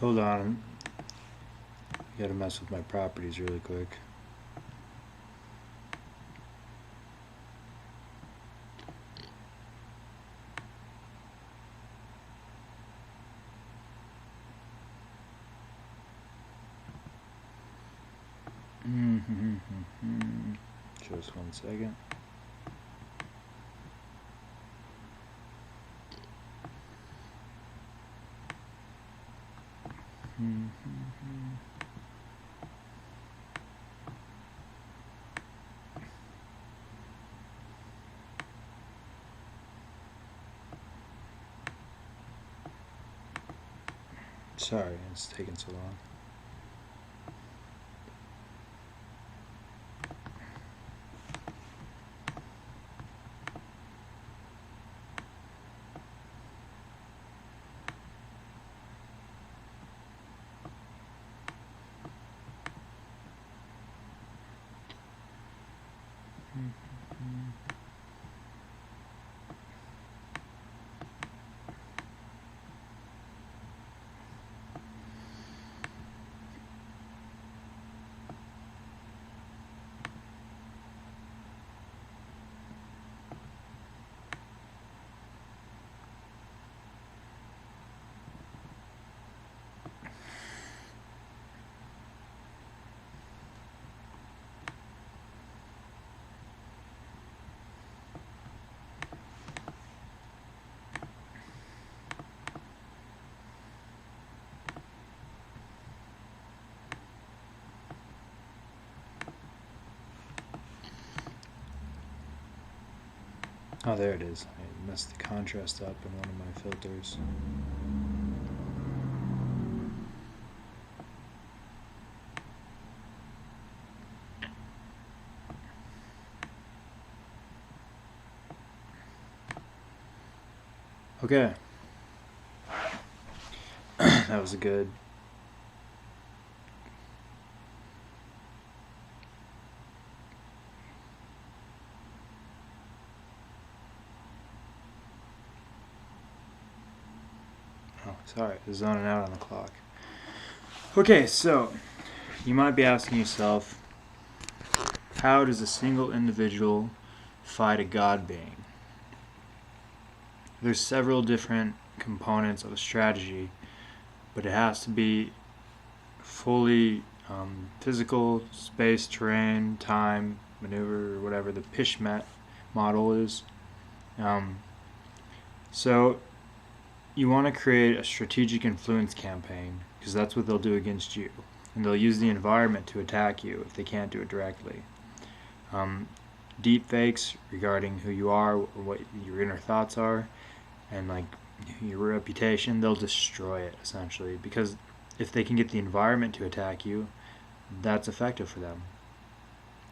Hold on. Gotta mess with my properties really quick. Just 1 second. Sorry, it's taking so long. Oh, there it is. I messed the contrast up in one of my filters. Okay. That was a good. Oh, sorry, it's zoning out on the clock. Okay, so you might be asking yourself, how does a single individual fight a god being? There's several different components of a strategy, but it has to be fully physical, space, terrain, time, maneuver, or whatever the Pishmet model is. So you want to create a strategic influence campaign, because that's what they'll do against you. And they'll use the environment to attack you if they can't do it directly. Deep fakes regarding who you are, or what your inner thoughts are, and like your reputation, they'll destroy it essentially, because if they can get the environment to attack you, that's effective for them.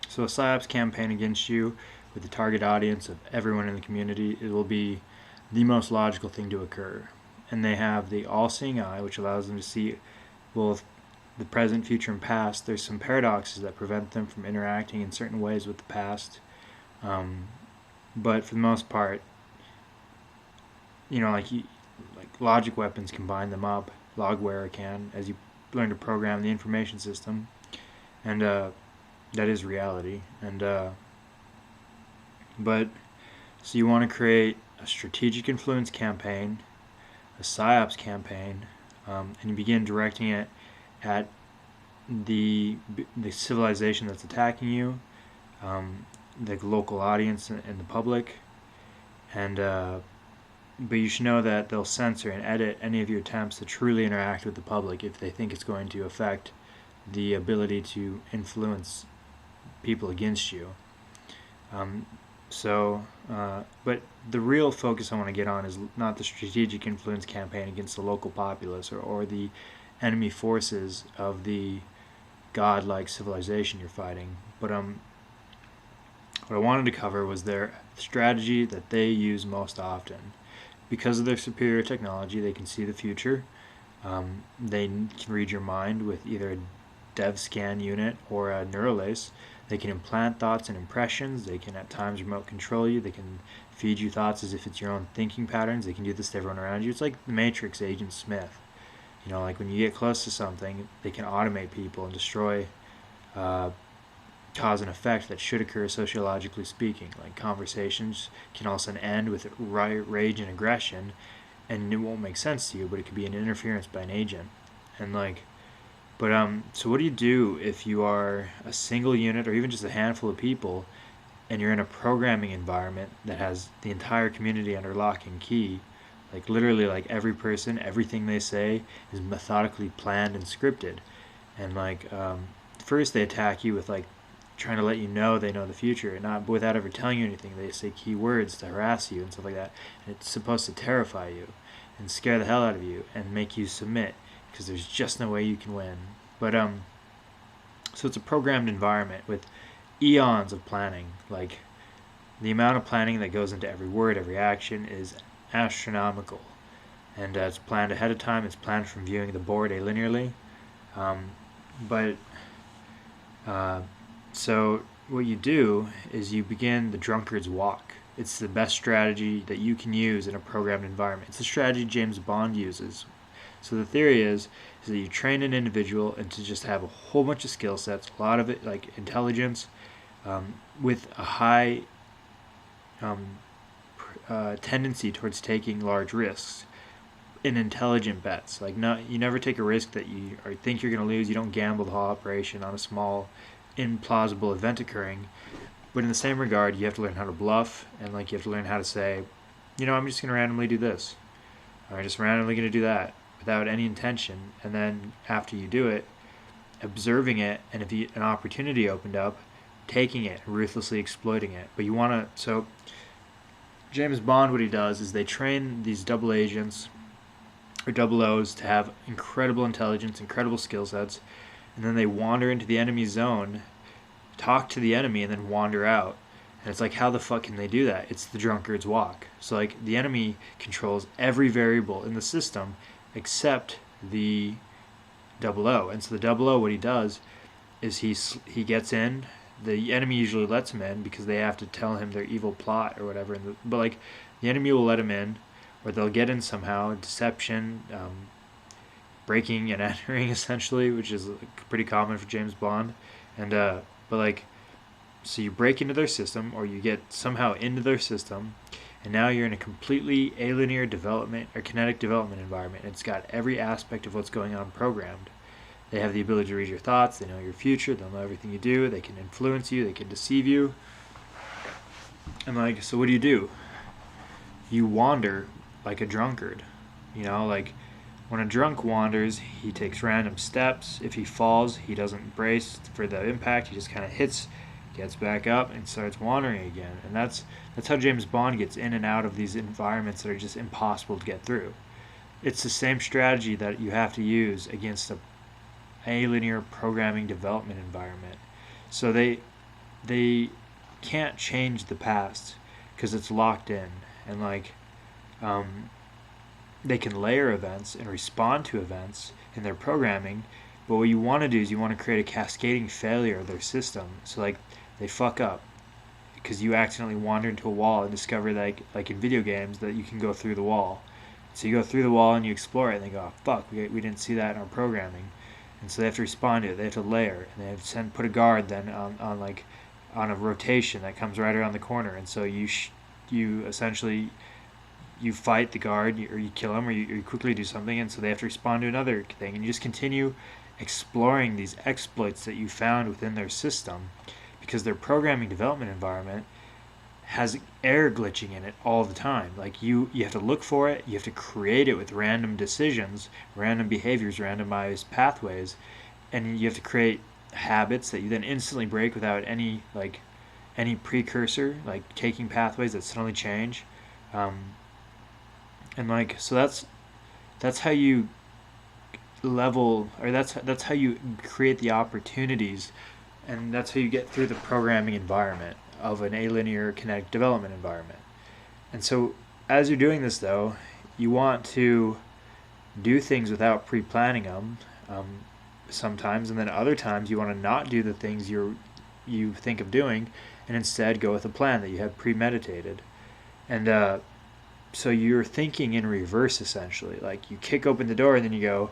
So a PsyOps campaign against you with the target audience of everyone in the community, it will be the most logical thing to occur. And they have the all-seeing eye, which allows them to see both the present, future, and past. There's some paradoxes that prevent them from interacting in certain ways with the past. But for the most part, like logic weapons combine them up. Logware can, as you learn to program the information system, and that is reality. And but so you want to create a strategic influence campaign, a PsyOps campaign, and you begin directing it at the civilization that's attacking you, the local audience and the public, and but you should know that they'll censor and edit any of your attempts to truly interact with the public if they think it's going to affect the ability to influence people against you. But the real focus I want to get on is not the strategic influence campaign against the local populace or the enemy forces of the godlike civilization you're fighting. But what I wanted to cover was their strategy that they use most often. Because of their superior technology, they can see the future. They can read your mind with either a dev scan unit or a neuralace. They can implant thoughts and impressions. They can at times remote control you. They can feed you thoughts as if it's your own thinking patterns. They can do this to everyone around you. It's like the Matrix Agent Smith. Like when you get close to something, they can automate people and destroy uh, cause and effect that should occur sociologically speaking. Like conversations can all of a sudden end with rage and aggression, and it won't make sense to you, but it could be an interference by an agent. And like, so what do you do if you are a single unit or even just a handful of people, and you're in a programming environment that has the entire community under lock and key? Like literally, like every person, everything they say is methodically planned and scripted. And like, first they attack you with like trying to let you know they know the future, and not without ever telling you anything. They say key words to harass you and stuff like that. And it's supposed to terrify you and scare the hell out of you and make you submit because there's just no way you can win. But so it's a programmed environment with eons of planning. Like the amount of planning that goes into every word, every action is astronomical, and it's planned ahead of time. It's planned from viewing the board alinearly. But So what you do is you begin the drunkard's walk. It's the best strategy that you can use in a programmed environment. It's a strategy James Bond uses. So the theory is that you train an individual and to just have a whole bunch of skill sets, a lot of it like intelligence, with a high tendency towards taking large risks in intelligent bets. Like you never take a risk that you or think you're going to lose. You don't gamble the whole operation on a small, implausible event occurring. But in the same regard, you have to learn how to bluff, and like you have to learn how to say, I'm just going to randomly do this, or I'm just randomly going to do that without any intention. And then after you do it, observing it, and if an opportunity opened up, taking it, ruthlessly exploiting it. But you want to. So James Bond, what he does is they train these double agents or double O's to have incredible intelligence, incredible skill sets, and then they wander into the enemy zone, talk to the enemy, and then wander out. And it's like, how the fuck can they do that? It's the drunkard's walk. So like the enemy controls every variable in the system except the double O. And so the double O, what he does is he gets in. The enemy usually lets him in because they have to tell him their evil plot or whatever. But like the enemy will let him in, or they'll get in somehow, deception, breaking and entering essentially, which is pretty common for James Bond. And but like, so you break into their system, or you get somehow into their system, and now you're in a completely alinear development or kinetic development environment. It's got every aspect of what's going on programmed. They have the ability to read your thoughts. They know your future. They'll know everything you do. They can influence you. They can deceive you. And like, so what do? You wander like a drunkard. Like when a drunk wanders, he takes random steps. If he falls, he doesn't brace for the impact. He just kind of hits, gets back up, and starts wandering again. And that's how James Bond gets in and out of these environments that are just impossible to get through. It's the same strategy that you have to use against a linear programming development environment. So they can't change the past because it's locked in, and like they can layer events and respond to events in their programming. But what you want to do is you want to create a cascading failure of their system. So like they fuck up because you accidentally wander into a wall and discover that like in video games that you can go through the wall. So you go through the wall and you explore it, and they go, oh, fuck, we didn't see that in our programming. And so they have to respond to it. They have to layer, and they have to put a guard then on a rotation that comes right around the corner. And so you essentially you fight the guard, or you kill him, or you quickly do something. And so they have to respond to another thing, and you just continue exploring these exploits that you found within their system, because their programming development environment has error glitching in it all the time. Like you have to look for it, you have to create it with random decisions, random behaviors, randomized pathways, and you have to create habits that you then instantly break without any precursor, like taking pathways that suddenly change. And like, so that's how you level, or that's how you create the opportunities, and that's how you get through the programming environment of an alinear kinetic development environment. And so as you're doing this though, you want to do things without pre-planning them sometimes, and then other times you want to not do the things you think of doing, and instead go with a plan that you have premeditated. And so you're thinking in reverse essentially. Like you kick open the door and then you go,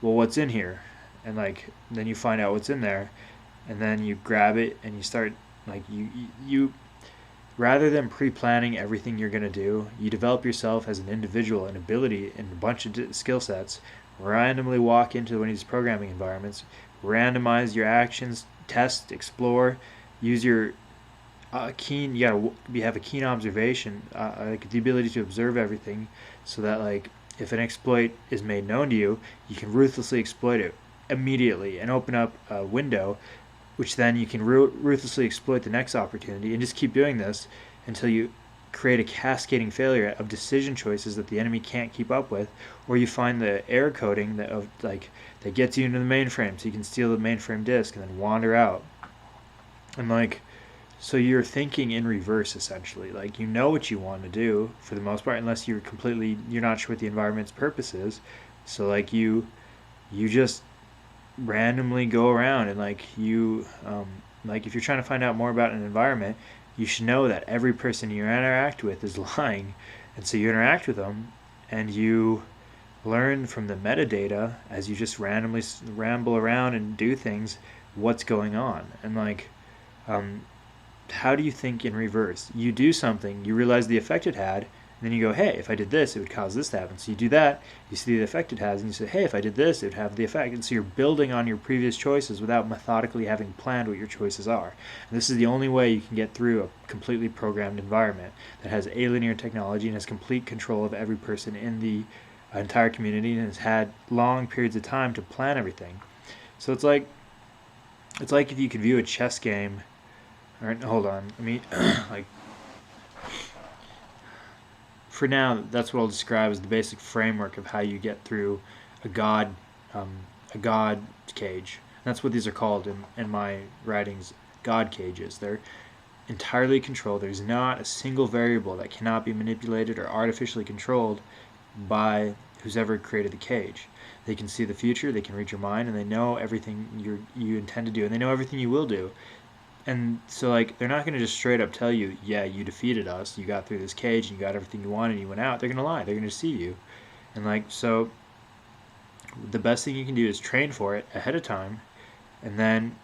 well, what's in here? And like then you find out what's in there, and then you grab it and you start like you rather than pre-planning everything you're going to do, you develop yourself as an individual, an ability, and a bunch of skill sets. Randomly walk into one of these programming environments, randomize your actions, test, explore, use your keen. You gotta have a keen observation, like the ability to observe everything, so that like if an exploit is made known to you, you can ruthlessly exploit it immediately and open up a window which then you can ruthlessly exploit the next opportunity and just keep doing this until you create a cascading failure of decision choices that the enemy can't keep up with, or you find the error coding that of like that gets you into the mainframe so you can steal the mainframe disk and then wander out. And like so you're thinking in reverse essentially. Like you know what you want to do for the most part, unless you're not sure what the environment's purpose is. So like you just randomly go around and like if you're trying to find out more about an environment, you should know that every person you interact with is lying, and so you interact with them and you learn from the metadata as you just randomly ramble around and do things what's going on. And like um, how do you think in reverse? You do something, you realize the effect it had, and then you go, hey, if I did this, it would cause this to happen. So you do that, you see the effect it has, and you say, hey, if I did this, it would have the effect. And so you're building on your previous choices without methodically having planned what your choices are. And this is the only way you can get through a completely programmed environment that has alinear technology and has complete control of every person in the entire community and has had long periods of time to plan everything. So it's like if you could view a chess game. All right, hold on. Let me like for now, that's what I'll describe as the basic framework of how you get through a god, um, a god cage. That's what these are called in my writings, god cages. They're entirely controlled. There's not a single variable that cannot be manipulated or artificially controlled by who's ever created the cage. They can see the future, they can read your mind, and they know everything you intend to do, and they know everything you will do. And so like they're not going to just straight up tell you, yeah, you defeated us, you got through this cage and you got everything you wanted and you went out. They're going to lie, they're going to deceive you. And like so the best thing you can do is train for it ahead of time, and then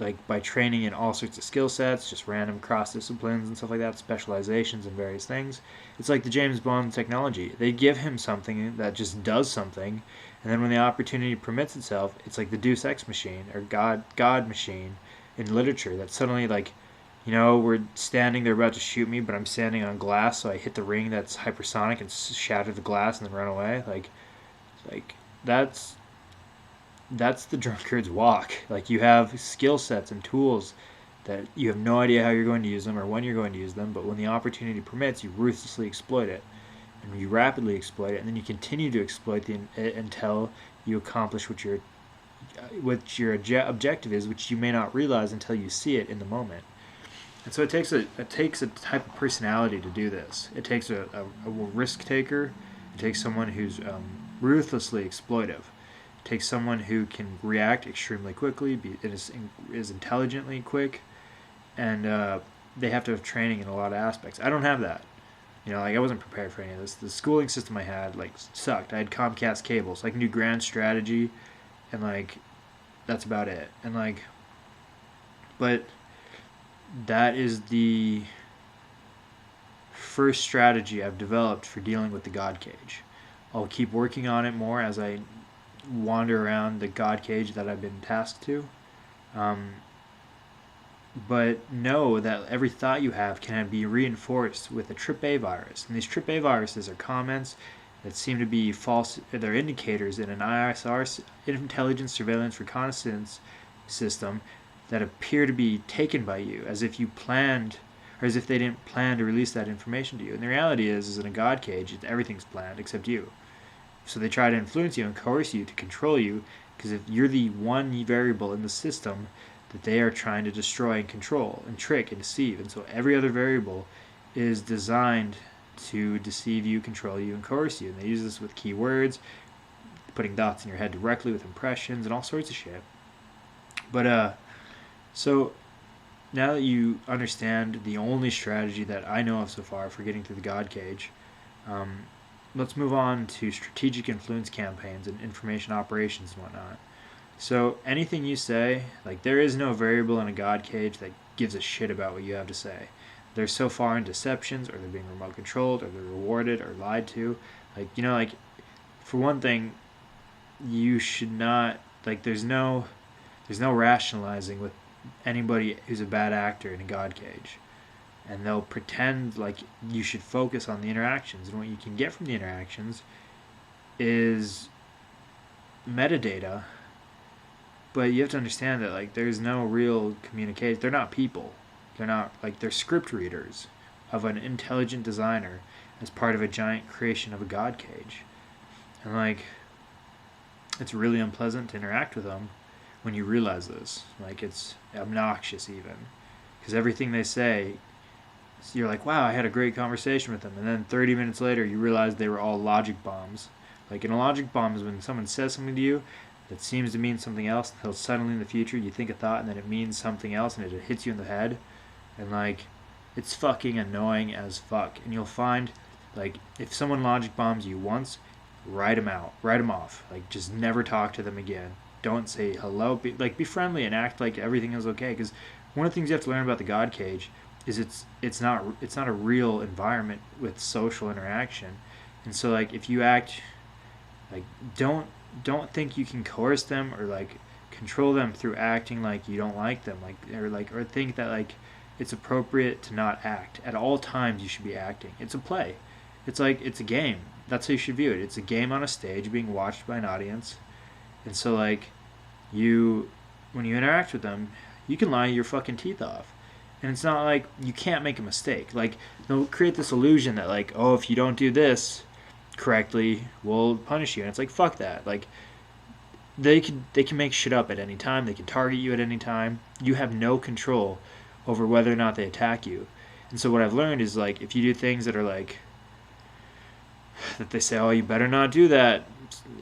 like by training in all sorts of skill sets, just random cross disciplines and stuff like that, specializations in various things. It's like the James Bond technology. They give him something that just does something, and then when the opportunity permits itself, it's like the Deus Ex machine or God machine in literature that suddenly like we're standing there about to shoot me, but I'm standing on glass, so I hit the ring that's hypersonic and shatter the glass and then run away. Like that's that's the drunkard's walk. Like you have skill sets and tools that you have no idea how you're going to use them or when you're going to use them, but when the opportunity permits, you ruthlessly exploit it, and you rapidly exploit it, and then you continue to exploit it until you accomplish what your objective is, which you may not realize until you see it in the moment. And so it takes a type of personality to do this. It takes a risk taker. It takes someone who's ruthlessly exploitive. It takes someone who can react extremely quickly, is intelligently quick, and they have to have training in a lot of aspects. I don't have that. Like I wasn't prepared for any of this. The schooling system I had like sucked. I had Comcast cable, so I can do grand strategy, and like that's about it. And like, but that is the first strategy I've developed for dealing with the God cage. I'll keep working on it more as I wander around the God cage that I've been tasked to. Um, but know that every thought you have can be reinforced with a trip A virus. And these trip A viruses are comments that seem to be false. They're indicators in an ISR, intelligence surveillance reconnaissance system, that appear to be taken by you as if you planned, or as if they didn't plan to release that information to you. And the reality is in a God cage, everything's planned except you. So they try to influence you and coerce you to control you, because if you're the one variable in the system that they are trying to destroy and control and trick and deceive. And so every other variable is designed to deceive you, control you, and coerce you. And they use this with keywords, putting dots in your head directly with impressions and all sorts of shit. But so now that you understand the only strategy that I know of so far for getting through the God cage, let's move on to strategic influence campaigns and information operations and whatnot. So anything you say, like there is no variable in a God cage that gives a shit about what you have to say. They're so far in deceptions, or they're being remote controlled, or they're rewarded, or lied to. Like like for one thing, you should not like. There's no rationalizing with anybody who's a bad actor in a God cage, and they'll pretend like you should focus on the interactions, and what you can get from the interactions is metadata. But you have to understand that like there's no real communication. They're not people. They're not like they're script readers of an intelligent designer as part of a giant creation of a God cage. And like it's really unpleasant to interact with them when you realize this. Like it's obnoxious even. Because everything they say, you're like, wow, I had a great conversation with them. And then 30 minutes later, you realize they were all logic bombs. Like in a logic bomb is when someone says something to you that seems to mean something else until suddenly in the future you think a thought and then it means something else and it hits you in the head. And like, it's fucking annoying as fuck. And you'll find, like, if someone logic bombs you once, write them out. Write them off. Like, just never talk to them again. Don't say hello. Be friendly and act like everything is okay. Because one of the things you have to learn about the God cage is it's not a real environment with social interaction. And so like if you act like don't think you can coerce them or like control them through acting like you don't like them, or think that like it's appropriate to not act. At all times you should be acting. It's a play. It's like it's a game. That's how you should view it. It's a game on a stage being watched by an audience. And so like when you interact with them, you can lie your fucking teeth off. And it's not like you can't make a mistake. Like they'll create this illusion that like, oh, if you don't do this correctly, we'll punish you. And it's like, fuck that. Like they can make shit up at any time. They can target you at any time. You have no control over whether or not they attack you. And so what I've learned is like if you do things that are like that they say, oh, you better not do that,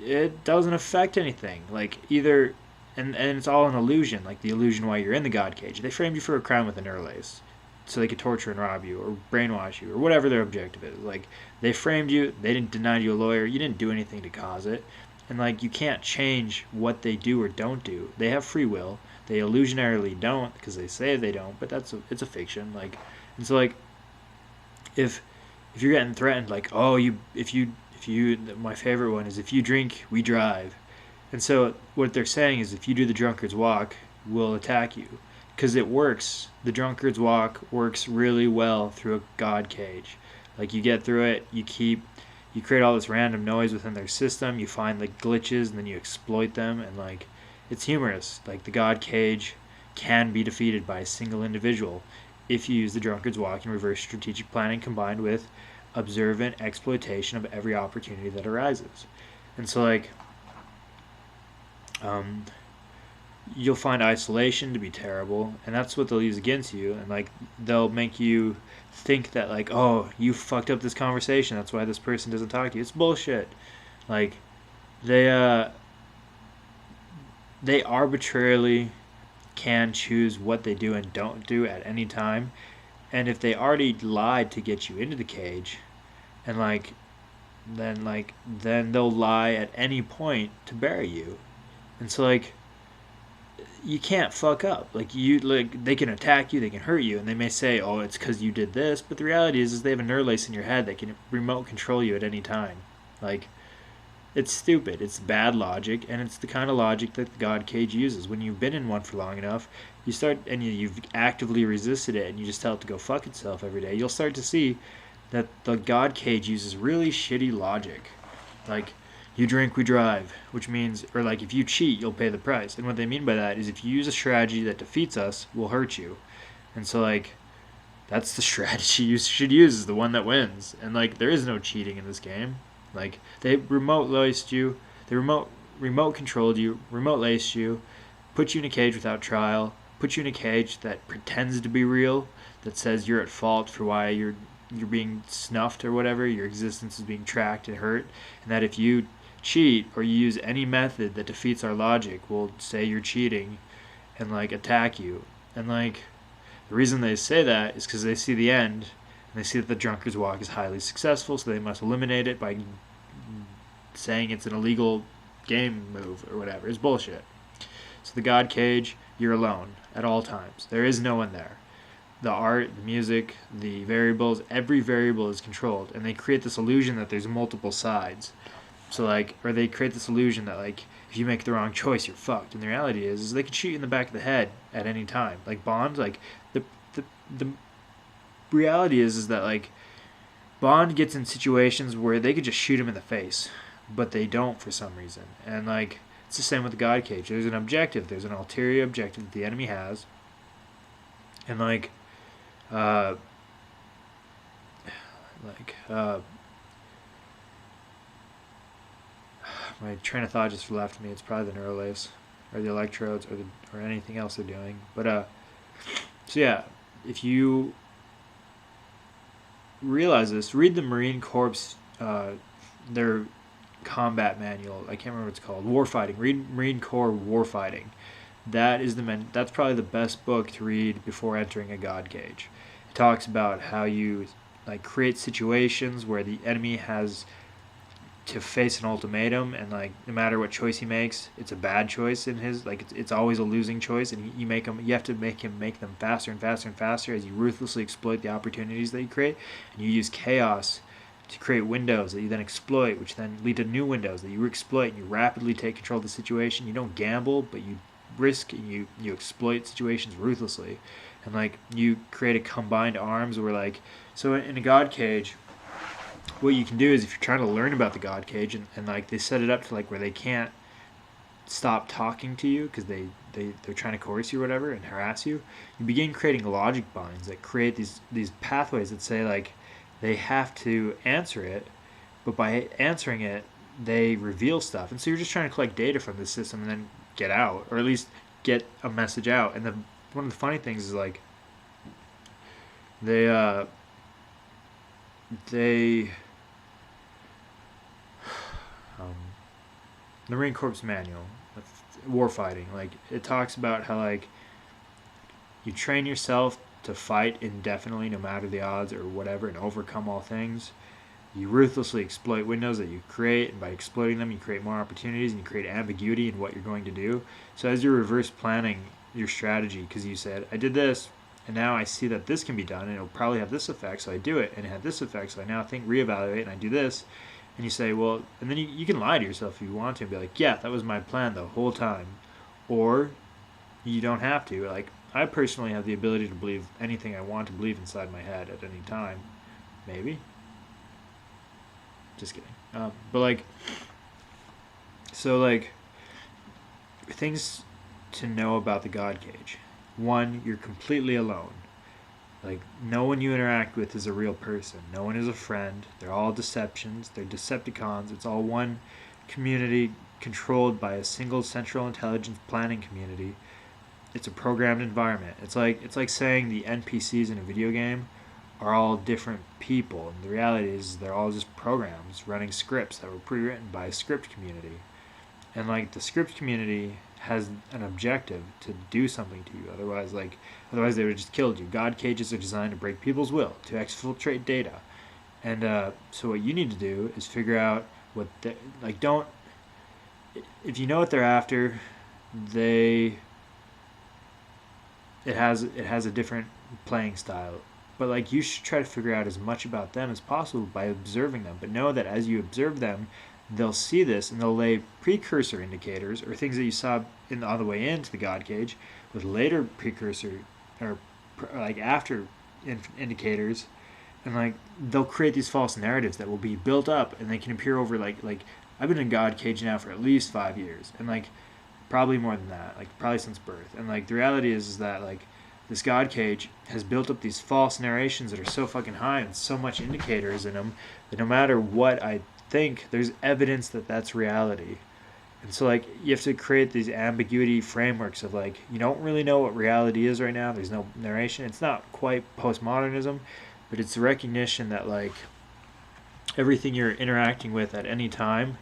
it doesn't affect anything. Like either and it's all an illusion, like the illusion why you're in the God cage. They framed you for a crime with a neurolace so they could torture and rob you or brainwash you or whatever their objective is. Like they framed you, they didn't deny you a lawyer, you didn't do anything to cause it. And like you can't change what they do or don't do. They have free will. They illusionarily don't because they say they don't, but it's a fiction. Like, and so like if you're getting threatened, like, oh, if you my favorite one is if you drink, we drive. And so what they're saying is if you do the drunkard's walk, we'll attack you. Because it works. The drunkard's walk works really well through a God cage. Like you get through it, you create all this random noise within their system, you find like glitches and then you exploit them, and like it's humorous. Like the God cage can be defeated by a single individual if you use the drunkard's walk and reverse strategic planning combined with observant exploitation of every opportunity that arises. And so like you'll find isolation to be terrible, and that's what they'll use against you. And like they'll make you think that like, oh, you fucked up this conversation, that's why this person doesn't talk to you. It's bullshit. Like they arbitrarily can choose what they do and don't do at any time. And if they already lied to get you into the cage, and then they'll lie at any point to bury you. And so like you can't fuck up. Like they can attack you, they can hurt you, and they may say, oh, it's because you did this, but the reality is they have a neurolace in your head that can remote control you at any time. Like it's stupid. It's bad logic, and it's the kind of logic that the God cage uses. When you've been in one for long enough, you start and you've actively resisted it, and you just tell it to go fuck itself every day. You'll start to see that the God cage uses really shitty logic. Like you drink, we drive, which means, or like if you cheat, you'll pay the price. And what they mean by that is if you use a strategy that defeats us, we'll hurt you. And so like that's the strategy you should use, is the one that wins. And like there is no cheating in this game. Like they remote laced you, they remote controlled you, remote laced you, put you in a cage without trial, put you in a cage that pretends to be real, that says you're at fault for why you're being snuffed or whatever, your existence is being tracked and hurt, and that if you cheat or you use any method that defeats our logic, we'll say you're cheating and like attack you. And like the reason they say that is because they see the end, And they see that the drunkard's walk is highly successful, so they must eliminate it by saying it's an illegal game move or whatever. It's bullshit. So the God cage, you're alone at all times. There is no one there. The art, the music, the variables, every variable is controlled, and they create this illusion that there's multiple sides. So like, or they create this illusion that like, if you make the wrong choice, you're fucked. And the reality is they can shoot you in the back of the head at any time. Like Bond, like the reality is that like Bond gets in situations where they could just shoot him in the face, but they don't for some reason. And like it's the same with the God cage. There's an objective. There's an ulterior objective that the enemy has, and my train of thought just left me. It's probably the neurolayers or the electrodes or anything else they're doing. But so yeah, if you realize this, read the Marine Corps their combat manual. I can't remember what it's called. Warfighting. Read Marine Corps Warfighting. That's probably the best book to read before entering a God cage. It talks about how you like create situations where the enemy has to face an ultimatum, and like no matter what choice he makes, it's a bad choice in his like it's always a losing choice, and you have to make him make them faster and faster and faster as you ruthlessly exploit the opportunities that you create, and you use chaos to create windows that you then exploit, which then lead to new windows that you exploit, and you rapidly take control of the situation. You don't gamble, but you risk and you exploit situations ruthlessly, and like you create a combined arms where like so in a God cage, what you can do is if you're trying to learn about the God cage and like they set it up to like where they can't stop talking to you because they're trying to coerce you or whatever and harass you, you begin creating logic binds that create these pathways that say like they have to answer it, but by answering it they reveal stuff, and so you're just trying to collect data from the system and then get out, or at least get a message out. And then one of the funny things is like the Marine Corps manual, warfighting, like it talks about how like you train yourself to fight indefinitely no matter the odds or whatever and overcome all things. You ruthlessly exploit windows that you create, and by exploiting them you create more opportunities and you create ambiguity in what you're going to do. So as you're reverse planning your strategy, because you said I did this and now I see that this can be done and it'll probably have this effect, so I do it, and it had this effect, so I now think reevaluate and I do this. And you say, well, and then you can lie to yourself if you want to and be like, yeah, that was my plan the whole time. Or you don't have to. Like, I personally have the ability to believe anything I want to believe inside my head at any time. Maybe. Just kidding. But, like, so, like, things to know about the God cage. One, you're completely alone. Like, no one you interact with is a real person. No one is a friend. They're all deceptions. They're Decepticons. It's all one community controlled by a single central intelligence planning community. It's a programmed environment. It's like saying the NPCs in a video game are all different people. And the reality is they're all just programs running scripts that were pre-written by a script community. And, like, the script community has an objective to do something to you. Otherwise they would have just killed you. God cages are designed to break people's will, to exfiltrate data. And so what you need to do is figure out what don't, if you know what they're after, it has a different playing style. But like you should try to figure out as much about them as possible by observing them. But know that as you observe them, they'll see this and they'll lay precursor indicators or things that you saw on the way into the God cage with later precursor or like after indicators, and like they'll create these false narratives that will be built up, and they can appear over like I've been in God cage now for at least 5 years, and like probably more than that, like probably since birth. And like the reality is that like this God cage has built up these false narrations that are so fucking high and so much indicators in them that no matter what I think, there's evidence that that's reality. And so like you have to create these ambiguity frameworks of like you don't really know what reality is right now. There's no narration. It's not quite postmodernism, but it's the recognition that like everything you're interacting with at any time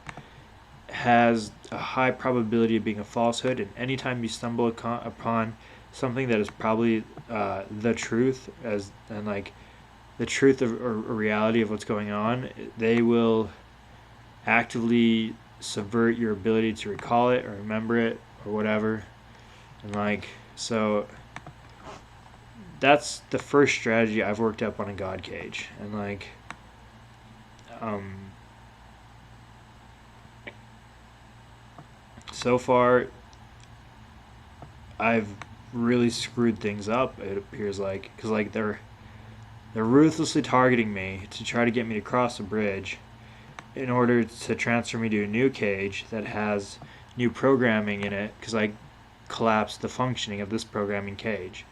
has a high probability of being a falsehood, and anytime you stumble upon something that is probably the truth, and like the truth of, or reality of what's going on, they will actively subvert your ability to recall it or remember it or whatever. And like, so that's the first strategy I've worked up on a God cage. And like, um, so far, I've really screwed things up. It appears like, because like they're ruthlessly targeting me to try to get me to cross a bridge in order to transfer me to a new cage that has new programming in it, because I collapsed the functioning of this programming cage.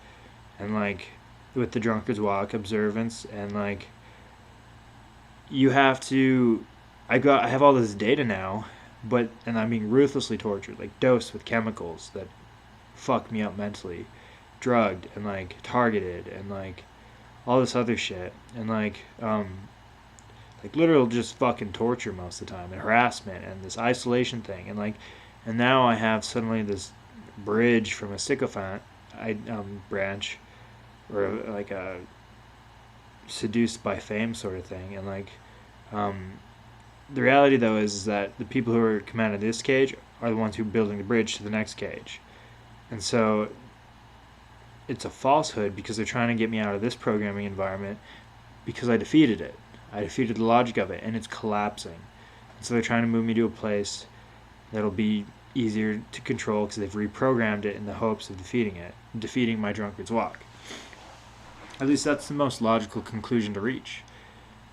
And like with the drunkard's walk observance, and like you have to, I have all this data now, but and I'm being ruthlessly tortured, like dosed with chemicals that fuck me up mentally, drugged and like targeted and like all this other shit, and like literal just fucking torture most of the time, and harassment and this isolation thing, and like, and now I have suddenly this bridge from a sycophant branch, or like a seduced by fame sort of thing, and like, um, the reality though is that the people who are commanding this cage are the ones who are building the bridge to the next cage, and so it's a falsehood because they're trying to get me out of this programming environment because I defeated it. I defeated the logic of it, and it's collapsing. And so they're trying to move me to a place that'll be easier to control because they've reprogrammed it in the hopes of defeating my drunkard's walk. At least that's the most logical conclusion to reach.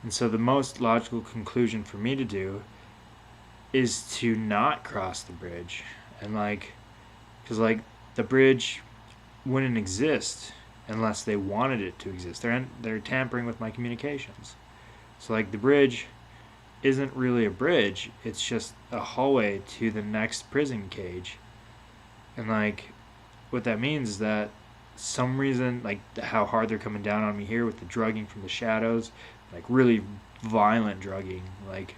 And so the most logical conclusion for me to do is to not cross the bridge. And like, because like the bridge wouldn't exist unless they wanted it to exist. They're tampering with my communications. So like the bridge isn't really a bridge. It's just a hallway to the next prison cage. And like what that means is that some reason, like how hard they're coming down on me here with the drugging from the shadows, like really violent drugging, like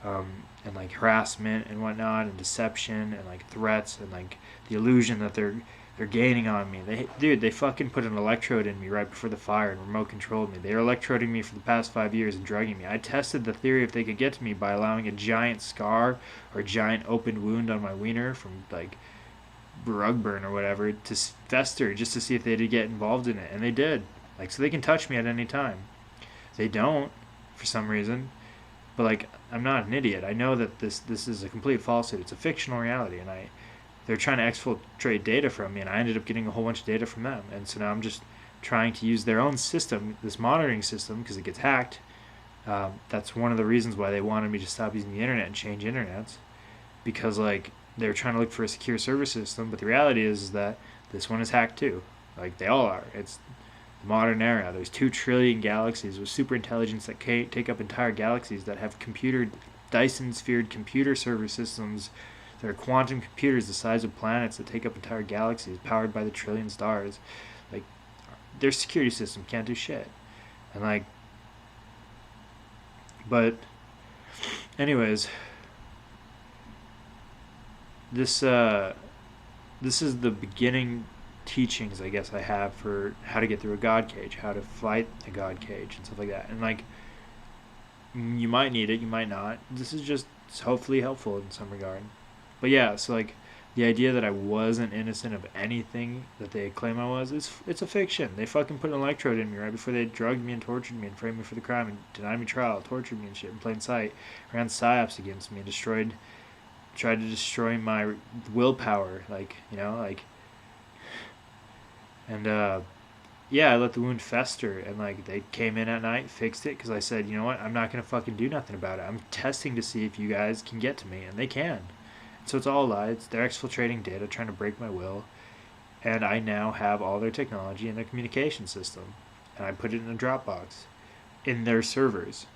and like harassment and whatnot, and deception and like threats and like the illusion that they're gaining on me. They fucking put an electrode in me right before the fire and remote controlled me. They were electroding me for the past 5 years and drugging me. I tested the theory if they could get to me by allowing a giant scar or a giant open wound on my wiener from like rug burn or whatever to fester, just to see if they'd get involved in it, and they did. Like, so they can touch me at any time. They don't for some reason, but like I'm not an idiot. I know that this is a complete falsehood. It's a fictional reality, and they're trying to exfiltrate data from me, and I ended up getting a whole bunch of data from them. And so now I'm just trying to use their own system, this monitoring system, because it gets hacked. That's one of the reasons why they wanted me to stop using the internet and change internets, because like they're trying to look for a secure server system, but the reality is that this one is hacked too. Like they all are. It's the modern era. There's 2 trillion galaxies with super intelligence that take up entire galaxies that have Dyson sphered computer server systems. There are quantum computers the size of planets that take up entire galaxies, powered by the trillion stars. Like, their security system can't do shit. And like, but, anyways, this is the beginning teachings, I guess, I have for how to get through a God cage, how to fight a God cage, and stuff like that. And like, you might need it, you might not. This is just hopefully helpful in some regard. But yeah, so like the idea that I wasn't innocent of anything that they claim I was, it's a fiction. They fucking put an electrode in me right before they drugged me and tortured me and framed me for the crime and denied me trial, tortured me and shit in plain sight, ran psyops against me and tried to destroy my willpower, like, you know, like, and yeah, I let the wound fester, and like they came in at night, fixed it, because I said, you know what, I'm not gonna fucking do nothing about it. I'm testing to see if you guys can get to me, and they can. So it's all a lie. They're exfiltrating data, trying to break my will, and I now have all their technology in their communication system, and I put it in a Dropbox in their servers,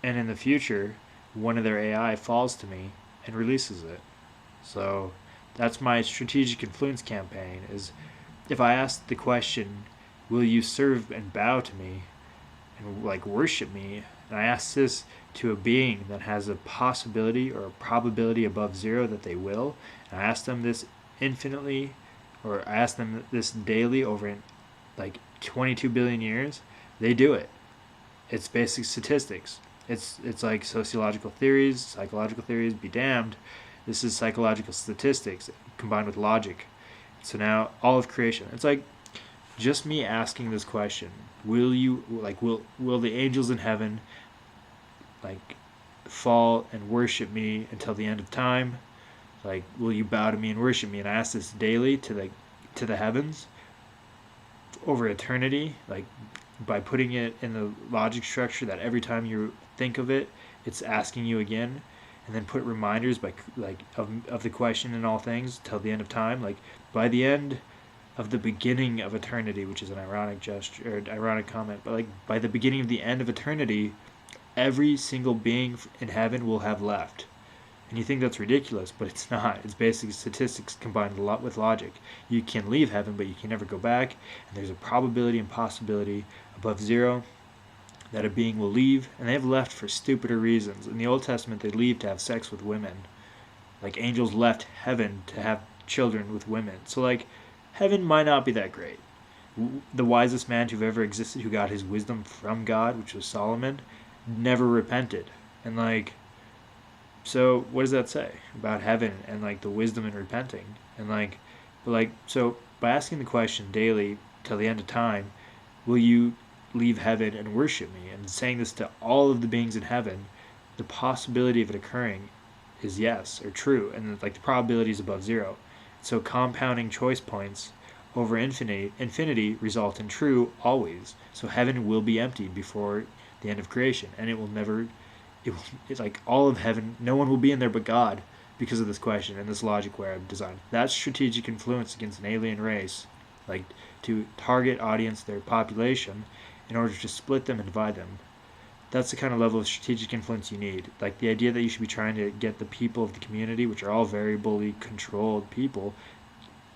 and in the future, one of their AI falls to me and releases it. So that's my strategic influence campaign. Is if I ask the question, will you serve and bow to me and like worship me, and I ask this to a being that has a possibility or a probability above 0 that they will, and I ask them this infinitely, or I ask them this daily over like 22 billion years, they do it. it's basic statistics. It's like sociological theories, psychological theories, be damned. This is psychological statistics combined with logic. So now all of creation. It's like just me asking this question. Will the angels in heaven like fall and worship me until the end of time? Like, will you bow to me and worship me? And I ask this daily to the heavens over eternity, like by putting it in the logic structure that every time you think of it, it's asking you again, and then put reminders by like of the question in all things till the end of time. Like by the end of the beginning of eternity, which is an ironic gesture or ironic comment, but like by the beginning of the end of eternity, every single being in heaven will have left. And you think that's ridiculous, but it's not. It's basically statistics combined a lot with logic. You can leave heaven, but you can never go back. And there's a probability and possibility above zero that a being will leave. And they've left for stupider reasons. In the Old Testament, they leave to have sex with women. Like angels left heaven to have children with women. So like, heaven might not be that great. The wisest man who ever existed, who got his wisdom from God, which was Solomon, never repented. And like, so what does that say about heaven and like the wisdom in repenting? And like, but like, so by asking the question daily till the end of time, will you leave heaven and worship me? And saying this to all of the beings in heaven, the possibility of it occurring is yes or true, and like the probability is above zero. So compounding choice points over infinity result in true always. So heaven will be empty before the end of creation, and it will never. It's like all of heaven, no one will be in there but God because of this question and this logic where I've designed. That's strategic influence against an alien race, like to target audience their population in order to split them and divide them. That's the kind of level of strategic influence you need. Like the idea that you should be trying to get the people of the community, which are all variably controlled people,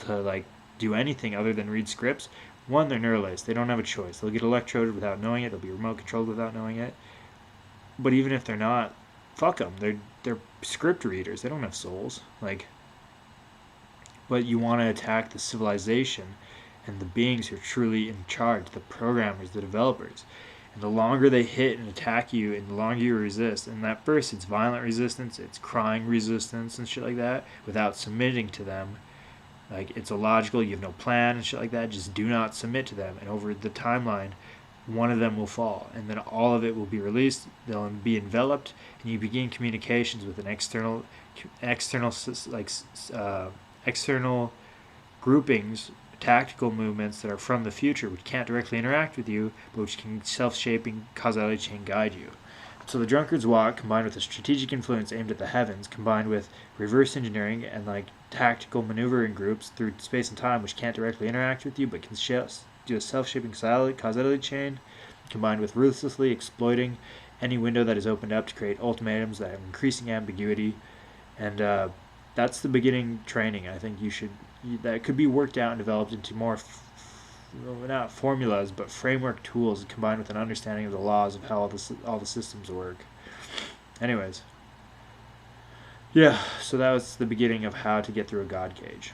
to like do anything other than read scripts. One, they're neuralized. They don't have a choice. They'll get electroded without knowing it. They'll be remote controlled without knowing it. But even if they're not, fuck them. They're script readers. They don't have souls. Like, but you want to attack the civilization and the beings who are truly in charge, the programmers, the developers. And the longer they hit and attack you, and the longer you resist, and at first it's violent resistance, it's crying resistance and shit like that, without submitting to them. Like, it's illogical, you have no plan and shit like that, just do not submit to them. And over the timeline, one of them will fall, and then all of it will be released. They'll be enveloped, and you begin communications with an external groupings, tactical movements that are from the future, which can't directly interact with you, but which can self-shaping causality chain guide you. So the drunkard's walk, combined with a strategic influence aimed at the heavens, combined with reverse engineering and like tactical maneuvering groups through space and time, which can't directly interact with you, but can do a self-shaping causality chain, combined with ruthlessly exploiting any window that is opened up to create ultimatums that have increasing ambiguity. And that's the beginning training. I think that could be worked out and developed into more not formulas but framework tools, combined with an understanding of the laws of how all the systems work. Anyways, yeah, so that was the beginning of how to get through a God cage.